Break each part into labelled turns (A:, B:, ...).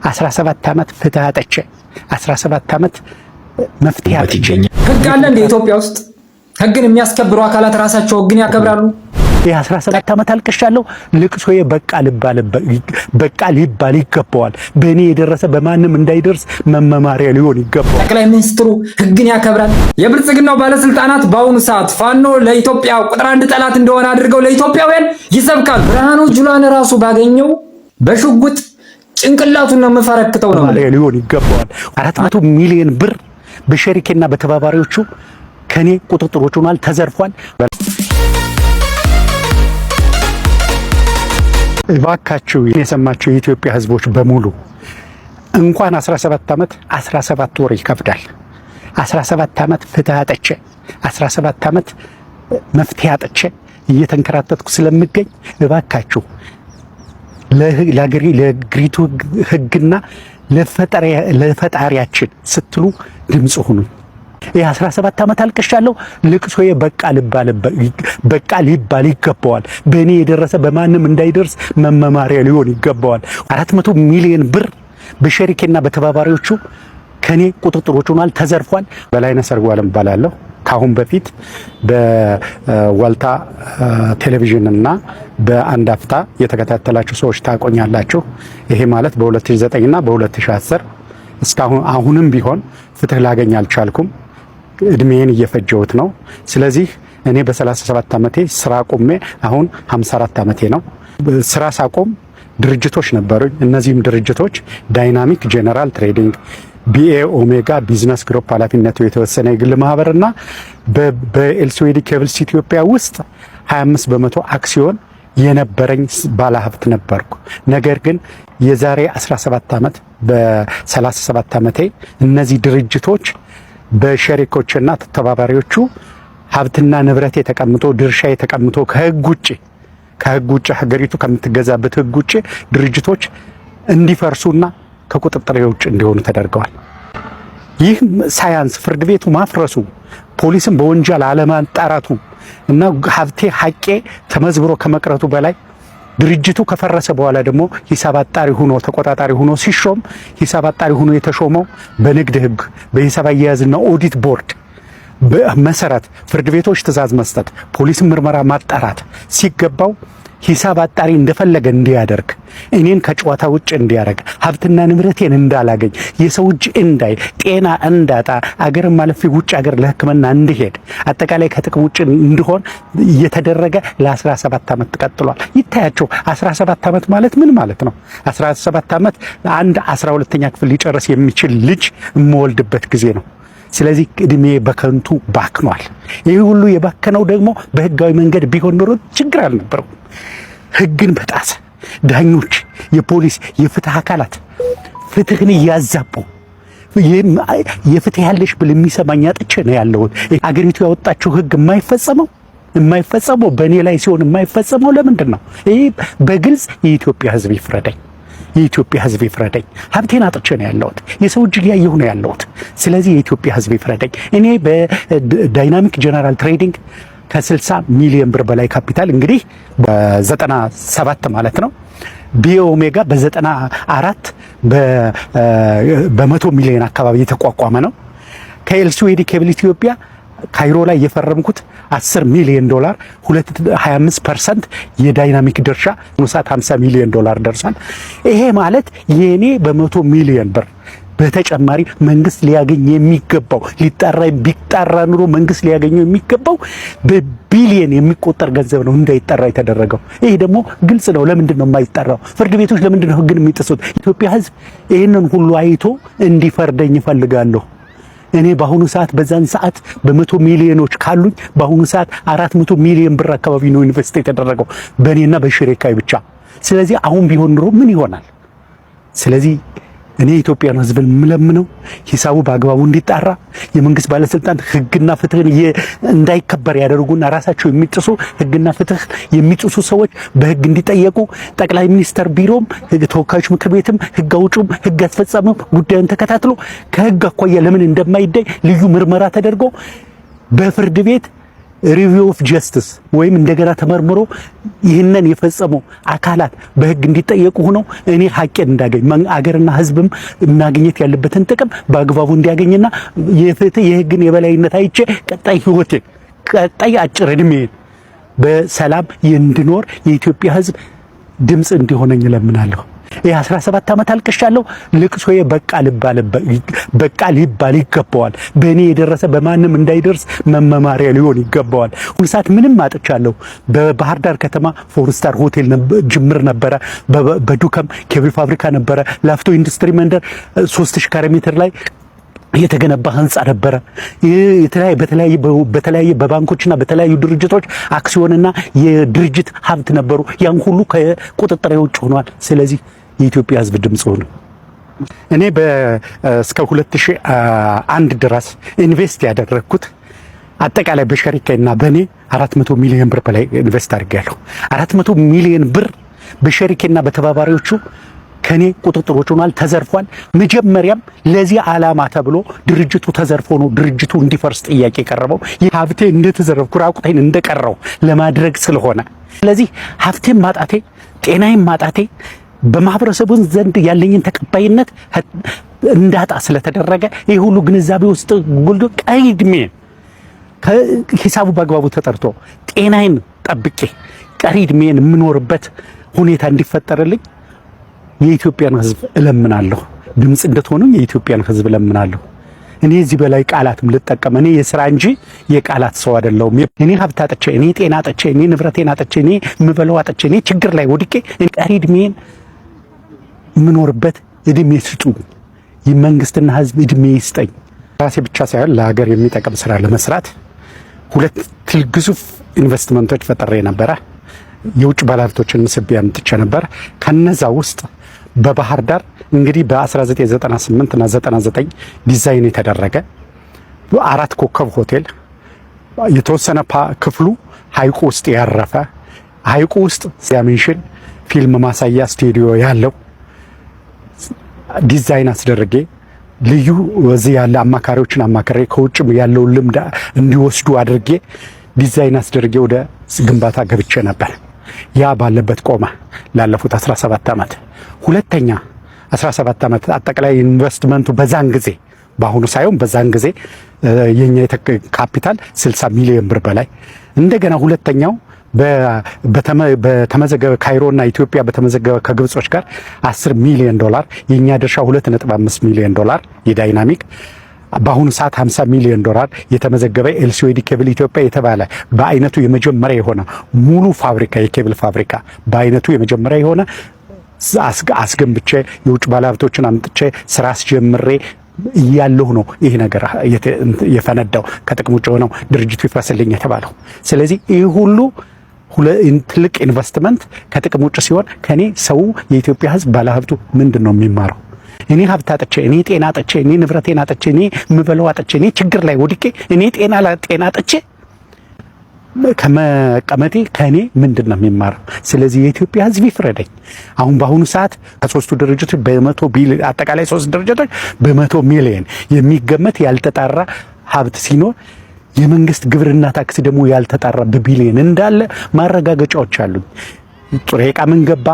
A: 17 ዓመት ፍትህ አጥቼ 17 ዓመት መፍትሄ አጥቼ
B: ህግ አለ እንደ ኢትዮጵያ ውስጥ ህግን የሚያስከብሩ አካላት ራሳቸው ህግን ያከብራሉ።
A: የ17 ዓመት አልቅሻለሁ። ልቅሶዬ በቃ ሊባል ይገባዋል። በእኔ የደረሰ በማንም እንዳይደርስ መመማሪያ ሊሆን ይገባዋል።
B: ጠቅላይ ሚኒስትሩ ህግን ያከብራል። የብልጽግናው ባለስልጣናት በአሁኑ ሰዓት ፋኖ ለኢትዮጵያ ቁጥር 1 ጠላት እንደሆነ አድርገው ለኢትዮጵያውያን ይሰብካሉ። ብርሃኑ ጁላን ራሱ ባገኘው በሽጉጥ ጭንቅላቱን ነው መፈረክተው ነው
A: ሊሆን ይገባዋል። 400 ሚሊዮን ብር በሸሪኬና በተባባሪዎቹ ከኔ ቁጥጥሮች ሆኗል፣ ተዘርፏል። እባካችሁ የሰማችሁ የኢትዮጵያ ህዝቦች በሙሉ እንኳን 17 ዓመት 17 ወር ይከብዳል። 17 ዓመት ፍትህ አጥቼ 17 ዓመት መፍትሄ አጥቼ እየተንከራተትኩ ስለምገኝ እባካችሁ ለሀገሪቱ ህግና ለፈጣሪያችን ስትሉ ድምጽ ሁኑ። የ17 ዓመት አልቅሻለሁ። ልቅሶዬ በቃ ሊባል ይገባዋል። በእኔ የደረሰ በማንም እንዳይደርስ መመማሪያ ሊሆን ይገባዋል። 400 ሚሊዮን ብር በሸሪኬና በተባባሪዎቹ ከኔ ቁጥጥሮች ሆኗል፣ ተዘርፏል። በላይነህ ሰርጓለም እባላለሁ። ካሁን በፊት በዋልታ ቴሌቪዥን እና በአንድ አፍታ የተከታተላችሁ ሰዎች ታቆኛላችሁ። ይሄ ማለት በ2009 እና በ2010 እስካሁን አሁንም ቢሆን ፍትህ ላገኝ አልቻልኩም። እድሜን እየፈጀሁት ነው። ስለዚህ እኔ በ37 ዓመቴ ስራ ቆሜ አሁን 54 ዓመቴ ነው። ስራ ሳቆም ድርጅቶች ነበሩኝ። እነዚህም ድርጅቶች ዳይናሚክ ጄነራል ትሬዲንግ፣ ቢኤ ኦሜጋ ቢዝነስ ግሩፕ ኃላፊነቱ የተወሰነ የግል ማህበርና በኤልሲዲ ኬብልስ ኢትዮጵያ ውስጥ 25 በመቶ አክሲዮን የነበረኝ ባለሀብት ነበርኩ። ነገር ግን የዛሬ 17 ዓመት በ37 ዓመቴ እነዚህ ድርጅቶች በሸሪኮችና ተባባሪዎቹ ሀብትና ንብረት የተቀምጦ ድርሻ የተቀምጦ ከህግ ውጭ ሀገሪቱ ከምትገዛበት ህግ ውጭ ድርጅቶች እንዲፈርሱና ከቁጥጥር ውጭ እንዲሆኑ ተደርገዋል። ይህ ሳያንስ ፍርድ ቤቱ ማፍረሱ፣ ፖሊስም በወንጀል አለማጣራቱ እና ሀብቴ ሐቄ ተመዝብሮ ከመቅረቱ በላይ ድርጅቱ ከፈረሰ በኋላ ደግሞ ሂሳብ አጣሪ ሆኖ ተቆጣጣሪ ሆኖ ሲሾም ሂሳብ አጣሪ ሆኖ የተሾመው በንግድ ህግ በሂሳብ አያያዝና ኦዲት ቦርድ መሰረት ፍርድ ቤቶች ትዕዛዝ መስጠት፣ ፖሊስም ምርመራ ማጣራት ሲገባው ሂሳብ አጣሪ እንደፈለገ እንዲያደርግ፣ እኔን ከጨዋታ ውጭ እንዲያደርግ፣ ሀብትና ንብረቴን እንዳላገኝ፣ የሰው እጅ እንዳይ፣ ጤና እንዳጣ፣ አገር ማለፊ ውጭ አገር ለሕክምና እንዲሄድ፣ አጠቃላይ ከጥቅም ውጭ እንዲሆን እየተደረገ ለ17 ዓመት ቀጥሏል። ይታያቸው 17 ዓመት ማለት ምን ማለት ነው? 17 ዓመት አንድ 12ኛ ክፍል ሊጨርስ የሚችል ልጅ የምወልድበት ጊዜ ነው። ስለዚህ እድሜ በከንቱ ባክኗል። ይህ ሁሉ የባከነው ደግሞ በህጋዊ መንገድ ቢሆን ኖሮ ችግር አልነበረው። ህግን በጣሰ ዳኞች፣ የፖሊስ የፍትህ አካላት ፍትህን እያዛቡ የፍትህ ያለሽ ብል የሚሰማኝ አጥቼ ነው ያለሁት። አገሪቱ ያወጣችው ህግ የማይፈጸመው በእኔ ላይ ሲሆን የማይፈጸመው ለምንድን ነው? ይህ በግልጽ የኢትዮጵያ ህዝብ ይፍረደኝ። የኢትዮጵያ ህዝብ ይፍረደኝ። ሀብቴን አጥቼ ነው ያለሁት። የሰው እጅ ሊያየሁ ነው ያለሁት። ስለዚህ የኢትዮጵያ ህዝብ ይፍረደኝ። እኔ በዳይናሚክ ጄነራል ትሬዲንግ ከ60 ሚሊዮን ብር በላይ ካፒታል እንግዲህ በ97 ማለት ነው። ቢኤ ኦሜጋ በ94 በ100 ሚሊዮን አካባቢ የተቋቋመ ነው። ከኤልሲዲ ኬብል ኢትዮጵያ ካይሮ ላይ የፈረምኩት $10 ሚሊዮን 25% የዳይናሚክ ድርሻ ሙሳት $50 ሚሊዮን ደርሷል። ይሄ ማለት የኔ በ100 ሚሊዮን ብር በተጨማሪ መንግስት ሊያገኝ የሚገባው ቢጣራ ኑሮ መንግስት ሊያገኘው የሚገባው በቢሊየን የሚቆጠር ገንዘብ ነው እንዳይጣራ የተደረገው። ይሄ ደግሞ ግልጽ ነው። ለምንድን ነው የማይጣራው? ፍርድ ቤቶች ለምንድን ነው ህግን የሚጥሱት? ኢትዮጵያ ህዝብ ይህንን ሁሉ አይቶ እንዲፈርደኝ ይፈልጋለሁ። እኔ በአሁኑ ሰዓት በዛን ሰዓት በ100 ሚሊዮኖች ካሉኝ በአሁኑ ሰዓት 400 ሚሊዮን ብር አካባቢ ነው ኢንቨስት የተደረገው በእኔና በሽሬካይ ብቻ። ስለዚህ አሁን ቢሆን ኑሮ ምን ይሆናል? ስለዚህ እኔ ኢትዮጵያን ህዝብ የምለምነው ሂሳቡ በአግባቡ እንዲጣራ፣ የመንግስት ባለስልጣን ህግና ፍትህን እንዳይከበር ያደርጉና ራሳቸው የሚጥሱ ህግና ፍትህ የሚጥሱ ሰዎች በህግ እንዲጠየቁ፣ ጠቅላይ ሚኒስተር ቢሮም ተወካዮች ምክር ቤትም ህግ አውጪውም ህግ አስፈጻሚው ጉዳዩን ተከታትሎ ከህግ አኳያ ለምን እንደማይዳይ ልዩ ምርመራ ተደርጎ በፍርድ ቤት ሪቪው ኦፍ ጀስቲስ ወይም እንደገና ተመርምሮ ይህንን የፈጸሙ አካላት በህግ እንዲጠየቁ ሆነው እኔ ሀቄን እንዳገኝ አገርና ህዝብም ማግኘት ያለበትን ጥቅም በአግባቡ እንዲያገኝና የፍትህ የህግን የበላይነት አይቼ ቀጣይ ህይወቴን ቀጣይ አጭር እድሜን በሰላም እንድኖር የኢትዮጵያ ህዝብ ድምጽ እንዲሆነኝ እለምናለሁ። የ17 ዓመት አልቅሻለሁ። ልቅሶዬ በቃ ሊባል ይገባዋል። በእኔ የደረሰ በማንም እንዳይደርስ መመማሪያ ሊሆን ይገባዋል። ሁሉ ሰዓት ምንም አጥቻለሁ። በባህር ዳር ከተማ ፎርስታር ሆቴል ጅምር ነበረ። በዱከም ኬብል ፋብሪካ ነበረ። ላፍቶ ኢንዱስትሪ መንደር 3000 ካሬ ሜትር ላይ የተገነባ ህንጻ ነበረ። በተለያየ በባንኮችና በተለያዩ ድርጅቶች አክሲዮንና የድርጅት ሀብት ነበሩ። ያን ሁሉ ከቁጥጥር ውጭ ሆኗል። ስለዚህ የኢትዮጵያ ህዝብ ድምጽ ሆነ። እኔ እስከ 2001 ድረስ ኢንቨስት ያደረግኩት አጠቃላይ በሸሪካና በኔ 400 ሚሊዮን ብር በላይ ኢንቨስት አድርጌያለሁ። 400 ሚሊዮን ብር በሸሪካና በተባባሪዎቹ ከኔ ቁጥጥሮች ሆኗል፣ ተዘርፏል። መጀመሪያም ለዚህ ዓላማ ተብሎ ድርጅቱ ተዘርፎ ነው ድርጅቱ እንዲፈርስ ጥያቄ ቀረበው። ሀብቴ እንደተዘረፍኩ ራቁቴን እንደቀረው ለማድረግ ስለሆነ ስለዚህ ሀብቴን ማጣቴ፣ ጤናዬን ማጣቴ በማህበረሰቡ ዘንድ ያለኝን ተቀባይነት እንዳጣ ስለተደረገ ይህ ሁሉ ግንዛቤ ውስጥ ጉልዶ ቀሪ ዕድሜን ከሂሳቡ በአግባቡ ተጠርቶ ጤናዬን ጠብቄ ቀሪ ዕድሜን የምኖርበት ሁኔታ እንዲፈጠርልኝ የኢትዮጵያን ህዝብ እለምናለሁ። ድምጽ እንድትሆኑ የኢትዮጵያን ህዝብ እለምናለሁ። እኔ እዚህ በላይ ቃላትም ልጠቀም እኔ የሥራ እንጂ የቃላት ሰው አይደለሁም። እኔ ሀብት አጥቼ፣ እኔ ጤና አጥቼ፣ እኔ ንብረቴን አጥቼ፣ እኔ ምበለው አጥቼ፣ እኔ ችግር ላይ ወድቄ ቀሪ ዕድሜን የምኖርበት ዕድሜ ስጡ። የመንግስትና ህዝብ ዕድሜ ይስጠኝ። ራሴ ብቻ ሳይሆን ለሀገር የሚጠቅም ስራ ለመስራት ሁለት ግዙፍ ኢንቨስትመንቶች ፈጥሬ ነበረ። የውጭ ባለሀብቶችን ስቤ አምጥቼ ነበር። ከነዛ ውስጥ በባህር ዳር እንግዲህ በ1998 እና 99 ዲዛይን የተደረገ 4 ኮከብ ሆቴል የተወሰነ ክፍሉ ሐይቁ ውስጥ ያረፈ ሐይቁ ውስጥ ሲያሜንሽን ፊልም ማሳያ ስቱዲዮ ያለው ዲዛይን አስደርጌ ልዩ እዚህ ያለ አማካሪዎችን አማካሪ ከውጭም ያለው ልምድ እንዲወስዱ አድርጌ ዲዛይን አስደርጌ ወደ ግንባታ ገብቼ ነበር። ያ ባለበት ቆመ ላለፉት 17 ዓመት። ሁለተኛ 17 ዓመት አጠቃላይ ኢንቨስትመንቱ በዛን ጊዜ በአሁኑ ሳይሆን በዛን ጊዜ የኛ ካፒታል 60 ሚሊዮን ብር በላይ እንደገና ሁለተኛው በተመዘገበ ካይሮና ኢትዮጵያ በተመዘገበ ከግብጾች ጋር 10 ሚሊዮን ዶላር የኛ ድርሻ 2.5 ሚሊዮን ዶላር የዳይናሚክ በአሁኑ ሰዓት 50 ሚሊዮን ዶላር የተመዘገበ ኤልሲኦዲ ኬብል ኢትዮጵያ የተባለ በአይነቱ የመጀመሪያ የሆነ ሙሉ ፋብሪካ የኬብል ፋብሪካ በአይነቱ የመጀመሪያ የሆነ አስገንብቼ የውጭ ባለሀብቶችን አምጥቼ ስራ አስጀምሬ እያለሁ ነው ይሄ ነገር የፈነዳው ከጥቅም ውጭ ሆነው ድርጅቱ ይፍረስልኝ የተባለው። ስለዚህ ይህ ሁሉ ትልቅ ኢንቨስትመንት ከጥቅም ውጭ ሲሆን ከኔ ሰው የኢትዮጵያ ሕዝብ ባለሀብቱ ምንድን ነው የሚማረው? እኔ ሀብት አጥቼ፣ እኔ ጤና አጥቼ፣ እኔ ንብረቴን አጥቼ፣ እኔ ምበለው አጥቼ፣ እኔ ችግር ላይ ወድቄ፣ እኔ ጤና አጥቼ ከመቀመጤ ከኔ ምንድን ነው የሚማረው? ስለዚህ የኢትዮጵያ ሕዝብ ይፍረደኝ። አሁን በአሁኑ ሰዓት ከሶስቱ ድርጅቶች በ100 ቢሊዮን አጠቃላይ 3 ድርጅቶች በ100 ሚሊዮን የሚገመት ያልተጣራ ሀብት ሲኖር የመንግስት ግብርና ታክስ ደግሞ ያልተጣራ በቢሊዮን እንዳለ ማረጋገጫዎች አሉኝ። ጥሬ ዕቃ ምን ገባ፣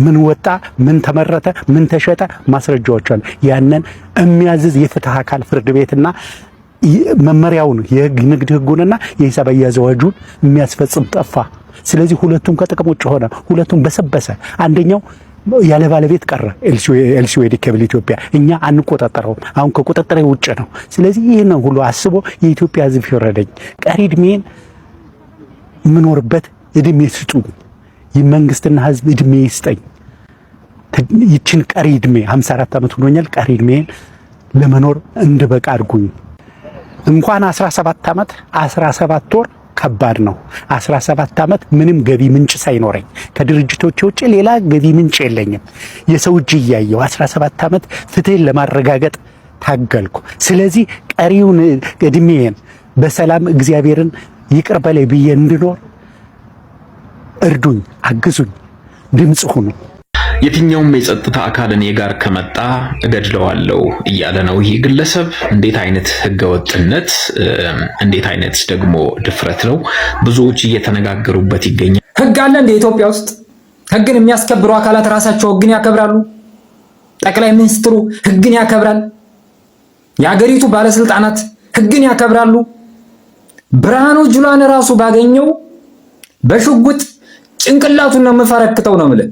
A: ምን ወጣ፣ ምን ተመረተ፣ ምን ተሸጠ ማስረጃዎች አሉ። ያንን የሚያዝዝ የፍትህ አካል ፍርድ ቤትና መመሪያውን የንግድ ህጉንና የሂሳብ አያያዝ አዋጁን የሚያስፈጽም ጠፋ። ስለዚህ ሁለቱም ከጥቅም ውጭ ሆነ፣ ሁለቱም በሰበሰ። አንደኛው ያለ ባለቤት ቀረ። ኤልሲኦዲ ኬብል ኢትዮጵያ እኛ አንቆጣጠረውም፣ አሁን ከቁጥጥሬ ውጭ ነው። ስለዚህ ይህን ሁሉ አስቦ የኢትዮጵያ ህዝብ ይረዳኝ፣ ቀሪ እድሜን የምኖርበት እድሜ ስጡ፣ የመንግስትና ህዝብ እድሜ ይስጠኝ። ይችን ቀሪ እድሜ 54 ዓመት ሆኖኛል። ቀሪ እድሜን ለመኖር እንድበቃ አድርጉኝ። እንኳን 17 ዓመት 17 ወር ከባድ ነው። 17 ዓመት ምንም ገቢ ምንጭ ሳይኖረኝ ከድርጅቶች ውጭ ሌላ ገቢ ምንጭ የለኝም። የሰው እጅ እያየሁ 17 ዓመት ፍትህን ለማረጋገጥ ታገልኩ። ስለዚህ ቀሪውን እድሜን በሰላም እግዚአብሔርን ይቅር በላይ ብዬ እንድኖር እርዱኝ፣ አግዙኝ፣ ድምጽ ሁኑ።
C: የትኛውም የጸጥታ አካል እኔ ጋር ከመጣ እገድለዋለሁ እያለ ነው ይህ ግለሰብ። እንዴት አይነት ህገወጥነት፣ እንዴት አይነት ደግሞ ድፍረት ነው! ብዙዎች እየተነጋገሩበት ይገኛል።
B: ህግ አለ እንደ ኢትዮጵያ ውስጥ? ህግን የሚያስከብሩ አካላት ራሳቸው ህግን ያከብራሉ? ጠቅላይ ሚኒስትሩ ህግን ያከብራል? የሀገሪቱ ባለስልጣናት ህግን ያከብራሉ? ብርሃኑ ጁላን ራሱ ባገኘው በሽጉጥ ጭንቅላቱን ነው የምፈረክተው ነው የምልህ።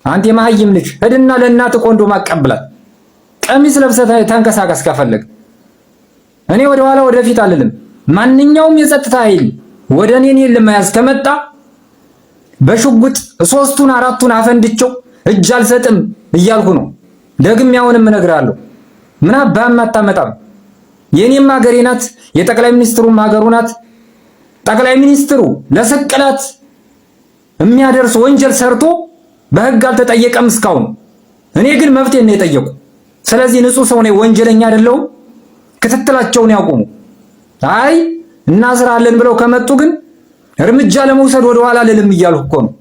B: አንተ የማህይም ልጅ ሄድና ለእናትህ ኮንዶም አቀብላት። ቀሚስ ለብሰህ ተንቀሳቀስ ከፈለግ። እኔ ወደ ኋላ ወደፊት አልልም። ማንኛውም የጸጥታ ኃይል ወደ እኔ ለመያዝ ከመጣ በሽጉጥ 3ቱን 4ቱን አፈንድቸው እጅ አልሰጥም እያልኩ ነው። ደግሜ አሁንም እነግርሃለሁ። ምን አባም አታመጣም። የኔም ሀገሬ ናት፣ የጠቅላይ ሚኒስትሩም ሀገሩ ናት። ጠቅላይ ሚኒስትሩ ለስቅላት የሚያደርስ ወንጀል ሰርቶ በህግ አልተጠየቀም እስካሁን። እኔ ግን መብቴን ነው የጠየቁ። ስለዚህ ንጹህ ሰው ነኝ፣ ወንጀለኛ አይደለሁም። ክትትላቸውን ያቆሙ። አይ እናስራለን ብለው ከመጡ ግን እርምጃ ለመውሰድ ወደ ኋላ ልልም እያልኩ እኮ ነው።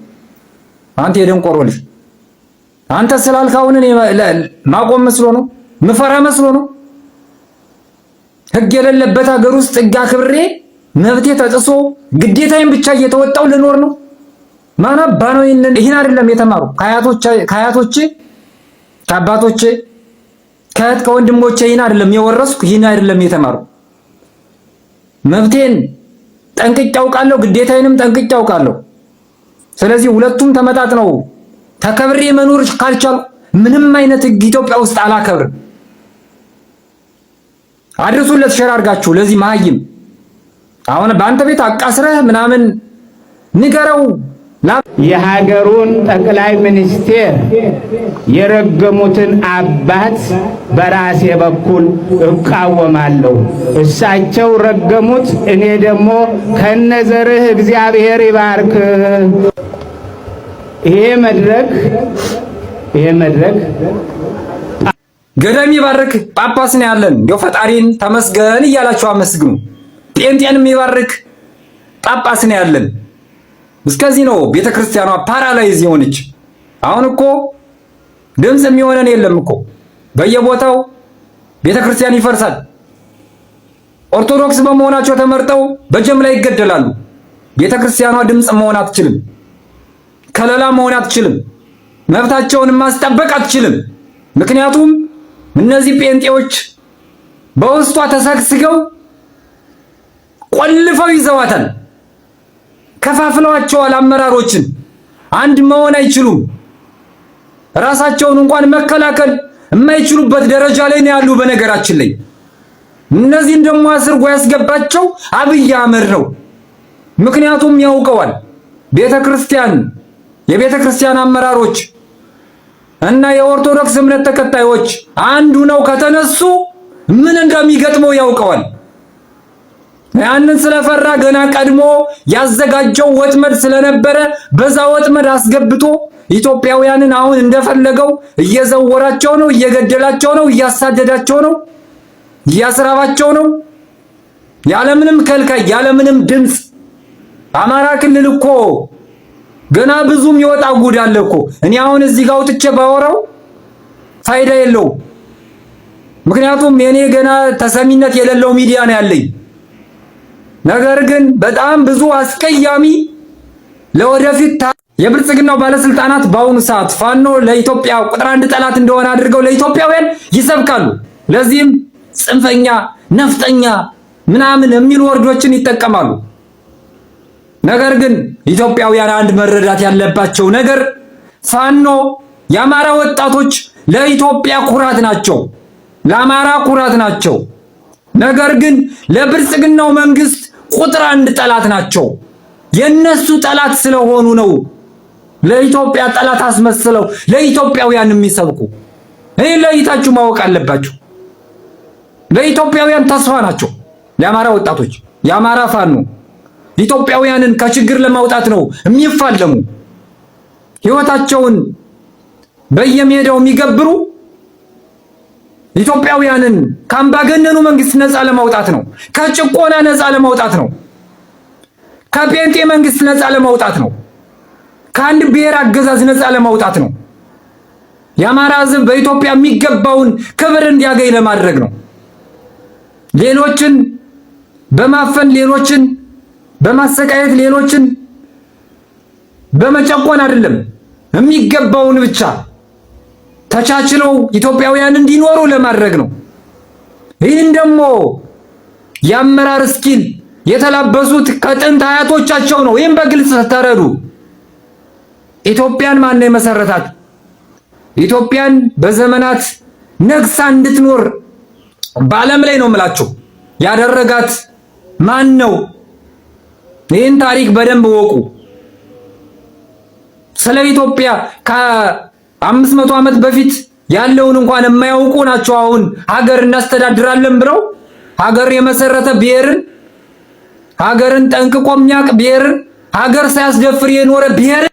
B: አንተ የደንቆሮ ልጅ፣ አንተ ስላልካውን እኔ ማቆም መስሎ ነው? ምፈራ መስሎ ነው? ህግ የሌለበት ሀገር ውስጥ ህግ አክብሬ መብቴ ተጥሶ ግዴታዬን ብቻ እየተወጣው ልኖር ነው? ማን አባ ነው ይሄን አይደለም የተማሩ? ከአያቶቼ ከአባቶቼ ከእህት ከወንድሞቼ ይሄን አይደለም የወረስኩ? ይሄን አይደለም የተማሩ? መብቴን ጠንቅቄ አውቃለሁ፣ ግዴታዬንም ጠንቅቄ አውቃለሁ። ስለዚህ ሁለቱም ተመጣጥነው ተከብሬ መኖር ካልቻልኩ ምንም አይነት ህግ ኢትዮጵያ ውስጥ አላከብርም። አድርሱለት ሸር አድርጋችሁ ለዚህ መሀይም። አሁን በአንተ ቤት አቃስረህ ምናምን ንገረው።
D: የሀገሩን ጠቅላይ ሚኒስቴር የረገሙትን አባት በራሴ በኩል እቃወማለሁ። እሳቸው ረገሙት፣ እኔ ደግሞ ከነዘርህ እግዚአብሔር ይባርክ። ይሄ መድረክ
B: ገዳም ይባርክ ጳጳስ ነው ያለን። እንደው ፈጣሪን ተመስገን እያላችሁ አመስግኑ። ጴንጤን የሚባርክ ጳጳስ ነው ያለን። እስከዚህ ነው ቤተክርስቲያኗ ፓራላይዝ የሆነች። አሁን እኮ ድምፅ የሚሆነን የለም እኮ በየቦታው ቤተክርስቲያን ይፈርሳል። ኦርቶዶክስ በመሆናቸው ተመርጠው በጀምላ ይገደላሉ። ቤተክርስቲያኗ ድምፅ መሆን አትችልም፣ ከለላ መሆን አትችልም፣ መብታቸውን ማስጠበቅ አትችልም። ምክንያቱም እነዚህ ጴንጤዎች በውስጧ ተሰግስገው ቆልፈው ይዘዋታል። ከፋፍለዋቸዋል። አመራሮችን አንድ መሆን አይችሉም። ራሳቸውን እንኳን መከላከል የማይችሉበት ደረጃ ላይ ነው ያሉ። በነገራችን ላይ እነዚህን ደግሞ አስርጎ ያስገባቸው አብይ አህመድ ነው። ምክንያቱም ያውቀዋል። የቤተክርስቲያን አመራሮች እና የኦርቶዶክስ እምነት ተከታዮች አንዱ ነው ከተነሱ ምን እንደሚገጥመው ያውቀዋል። ያንን ስለፈራ ገና ቀድሞ ያዘጋጀው ወጥመድ ስለነበረ በዛ ወጥመድ አስገብቶ ኢትዮጵያውያንን አሁን እንደፈለገው እየዘወራቸው ነው፣ እየገደላቸው ነው፣ እያሳደዳቸው ነው፣ እያስራባቸው ነው። ያለምንም ከልካይ ያለምንም ድምፅ። አማራ ክልል እኮ ገና ብዙም ይወጣ ጉድ አለ እኮ። እኔ አሁን እዚህ ጋር ወጥቼ ባወራው ፋይዳ የለው። ምክንያቱም የኔ ገና ተሰሚነት የሌለው ሚዲያ ነው ያለኝ። ነገር ግን በጣም ብዙ አስቀያሚ ለወደፊት የብልጽግናው ባለስልጣናት በአሁኑ ሰዓት ፋኖ ለኢትዮጵያ ቁጥር 1 ጠላት እንደሆነ አድርገው ለኢትዮጵያውያን ይሰብካሉ። ለዚህም ጽንፈኛ፣ ነፍጠኛ ምናምን የሚሉ ወርዶችን ይጠቀማሉ። ነገር ግን ኢትዮጵያውያን አንድ መረዳት ያለባቸው ነገር ፋኖ የአማራ ወጣቶች ለኢትዮጵያ ኩራት ናቸው፣ ለአማራ ኩራት ናቸው። ነገር ግን ለብልጽግናው መንግስት ቁጥር 1 ጠላት ናቸው። የነሱ ጠላት ስለሆኑ ነው ለኢትዮጵያ ጠላት አስመስለው ለኢትዮጵያውያን የሚሰብኩ። ይሄ ለይታችሁ ማወቅ አለባችሁ። ለኢትዮጵያውያን ተስፋ ናቸው የአማራ ወጣቶች፣ የአማራ ፋኖ ኢትዮጵያውያንን ከችግር ለማውጣት ነው የሚፋለሙ። ህይወታቸውን በየሜዳው የሚገብሩ ኢትዮጵያውያንን ከአምባገነኑ መንግስት ነፃ ለማውጣት ነው። ከጭቆና ነፃ ለማውጣት ነው። ከጴንጤ መንግስት ነፃ ለማውጣት ነው። ከአንድ ብሔር አገዛዝ ነፃ ለማውጣት ነው። የአማራ ሕዝብ በኢትዮጵያ የሚገባውን ክብር እንዲያገኝ ለማድረግ ነው። ሌሎችን በማፈን ሌሎችን በማሰቃየት ሌሎችን በመጨቆን አይደለም፣ የሚገባውን ብቻ ተቻችለው ኢትዮጵያውያን እንዲኖሩ ለማድረግ ነው። ይህን ደግሞ የአመራር ስኪል የተላበሱት ከጥንት አያቶቻቸው ነው። ይህም በግልጽ ተረዱ። ኢትዮጵያን ማን ነው የመሰረታት? ኢትዮጵያን በዘመናት ነግሳ እንድትኖር በዓለም ላይ ነው የምላችሁ ያደረጋት ማን ነው? ይህን ታሪክ በደንብ ወቁ። ስለ ኢትዮጵያ ከ500 ዓመት በፊት ያለውን እንኳን የማያውቁ ናቸው። አሁን ሀገር እናስተዳድራለን ብለው ሀገር የመሰረተ ብሔርን ሀገርን ጠንቅቆ የሚያውቅ ብሔርን ሀገር ሳያስደፍር የኖረ ብሔርን